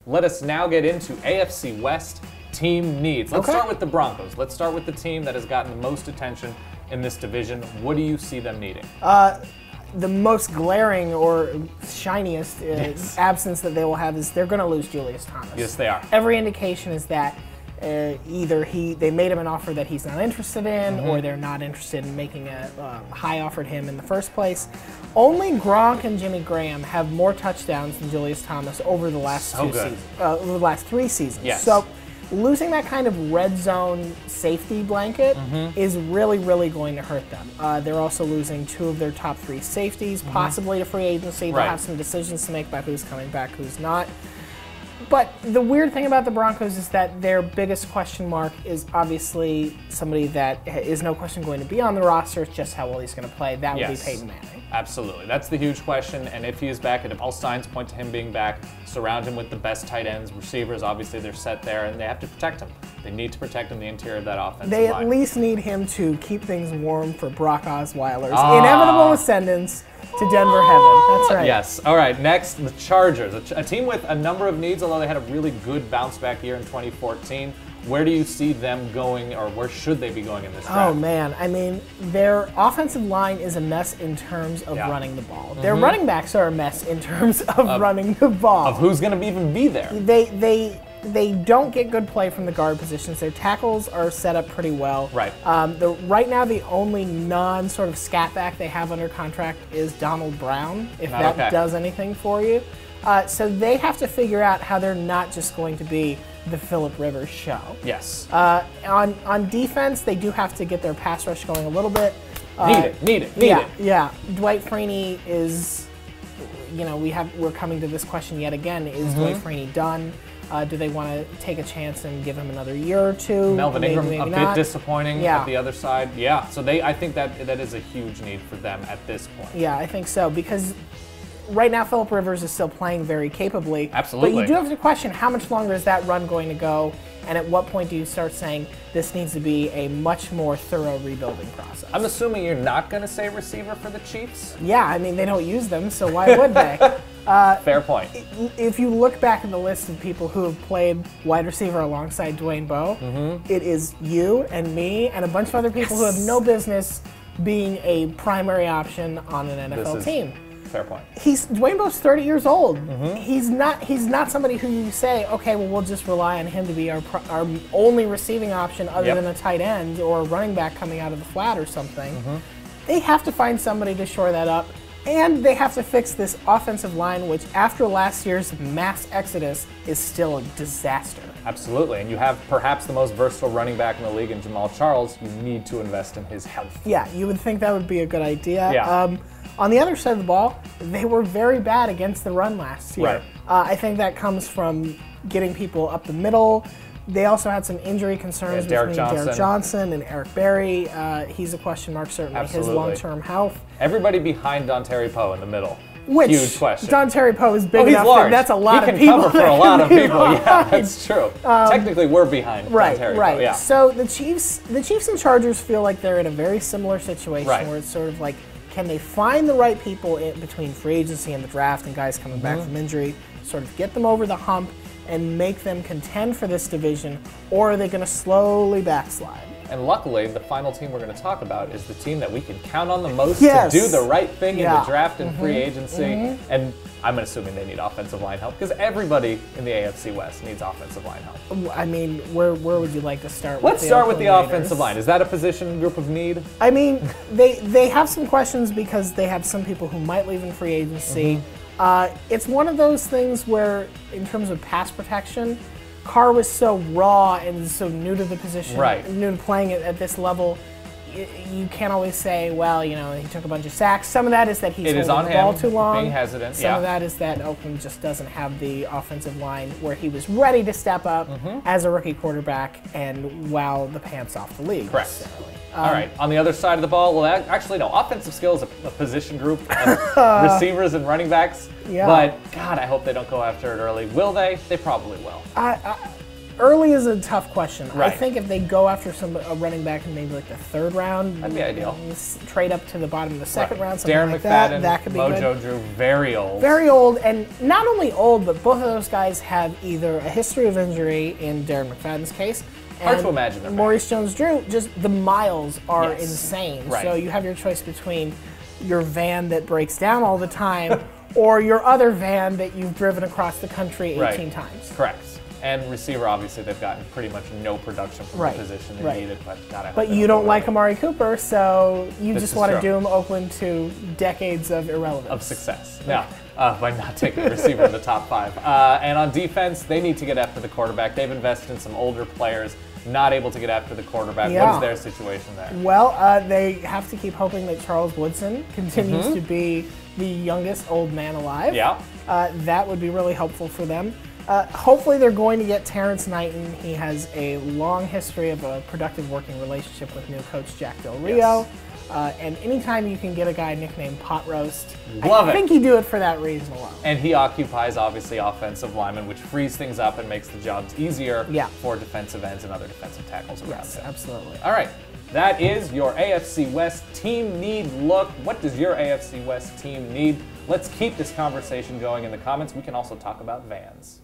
Let us now get into AFC West team needs. Let's start with the Broncos. Let's start with the team that has gotten the most attention in this division. What do you see them needing? The most glaring or shiniest absence that they will have is they're going to lose Julius Thomas. Yes, they are. Every indication is that either they made him an offer that he's not interested in, or they're not interested in making a high offer to him in the first place. Only Gronk and Jimmy Graham have more touchdowns than Julius Thomas over the last over the last 3 seasons. Yes. So losing that kind of red zone safety blanket is really, really going to hurt them. They're also losing 2 of their top 3 safeties, possibly to free agency. They'll have some decisions to make about who's coming back, who's not. But the weird thing about the Broncos is that their biggest question mark is obviously somebody that is no question going to be on the roster. It's just how well he's going to play. That would be Peyton Manning. Absolutely. That's the huge question. And if he is back, and all signs point to him being back, surround him with the best tight ends, receivers. Obviously, they're set there, and they have to protect him. They need to protect him, the interior of that offensive line. They at least need him to keep things warm for Brock Osweiler's inevitable ascendance to Denver heaven. That's right. Yes. All right. Next, the Chargers, a team with a number of needs, although they had a really good bounce back year in 2014. Where do you see them going, or where should they be going in this draft? Oh, man. I mean, their offensive line is a mess in terms of running the ball. Their running backs are a mess in terms of running the ball. Of who's going to even be there. They don't get good play from the guard positions. Their tackles are set up pretty well. Right. Right now, the only non-sort of scat back they have under contract is Donald Brown, if that does anything for you. So they have to figure out how they're not just going to be the Phillip Rivers show. Yes. On defense, they do have to get their pass rush going a little bit. Need it. Yeah. Dwight Freeney is, we're coming to this question yet again. Is Dwight Freeney done? Do they want to take a chance and give him another year or two? Melvin Ingram, a bit disappointing at the other side. Yeah, so I think that is a huge need for them at this point. Yeah, I think so, because right now Phillip Rivers is still playing very capably. Absolutely. But you do have to question how much longer is that run going to go, and at what point do you start saying this needs to be a much more thorough rebuilding process? I'm assuming you're not going to say receiver for the Chiefs? Yeah, I mean, they don't use them, so why would they? Fair point. If you look back at the list of people who have played wide receiver alongside Dwayne Bowe, it is you and me and a bunch of other people who have no business being a primary option on an NFL team. Fair point. Dwayne Bowe's 30 years old. He's not somebody who you say, okay, well, we'll just rely on him to be our only receiving option other than a tight end or a running back coming out of the flat or something. They have to find somebody to shore that up, and they have to fix this offensive line, which after last year's mass exodus is still a disaster. Absolutely, and you have perhaps the most versatile running back in the league in Jamal Charles. You need to invest in his health. Yeah, you would think that would be a good idea. Yeah. On the other side of the ball, they were very bad against the run last year. Right. I think that comes from getting people up the middle. They also had some injury concerns between Derek Johnson and Eric Berry. He's a question mark, certainly. Absolutely. His long-term health. Everybody behind Dontari Poe in the middle. Which, huge question. Dontari Poe is big he's enough large. That's a lot of people. He can cover for a lot of people. Yeah, that's true. Technically, we're behind Dontari Poe. Yeah. So the Chiefs and Chargers feel like they're in a very similar situation where it's sort of like, can they find the right people in between free agency and the draft and guys coming back from injury, sort of get them over the hump and make them contend for this division, or are they going to slowly backslide? And luckily, the final team we're going to talk about is the team that we can count on the most to do the right thing in the draft and free agency. And I'm assuming they need offensive line help, because everybody in the AFC West needs offensive line help. I mean, where would you like to start? Let's start with the offensive line. Is that a position group of need? I mean, they have some questions because they have some people who might leave in free agency. It's one of those things where, in terms of pass protection, Carr was so raw and so new to the position, new to playing it at this level. You can't always say, well, he took a bunch of sacks. Some of that is that he's holding the ball too long. Being hesitant. Some of that is that Oakland just doesn't have the offensive line where he was ready to step up as a rookie quarterback and wow the pants off the league. Correct. All right, on the other side of the ball, well, actually, no, offensive skill is a position group of receivers and running backs. Yeah. But, God, I hope they don't go after it early. Will they? They probably will. Early is a tough question. Right. I think if they go after a running back in maybe like the 3rd round, that'd be ideal. Trade up to the bottom of the 2nd round, something Darren like McFadden, that could be Mojo good. Drew, very old. Very old, and not only old, but both of those guys have either a history of injury in Darren McFadden's case. Hard to imagine them. Maurice Jones-Drew, just the miles are insane. Right. So you have your choice between your van that breaks down all the time or your other van that you've driven across the country 18 times. Correct. And receiver, obviously, they've gotten pretty much no production from the position they needed. But you don't like Amari Cooper, so you just want to true. doom Oakland to decades of irrelevance. Of success. Now, by not taking a receiver in the top 5. And on defense, they need to get after the quarterback. They've invested in some older players, not able to get after the quarterback. Yeah. What is their situation there? Well, they have to keep hoping that Charles Woodson continues to be the youngest old man alive. Yeah. That would be really helpful for them. Hopefully they're going to get Terrence Knighton. He has a long history of a productive working relationship with new coach Jack Del Rio. Yes. And anytime you can get a guy nicknamed Pot Roast, I think you do it for that reason alone. And he occupies, obviously, offensive linemen, which frees things up and makes the jobs easier for defensive ends and other defensive tackles around Yes, him. absolutely. All right. That is your AFC West team need look. What does your AFC West team need? Let's keep this conversation going in the comments. We can also talk about vans.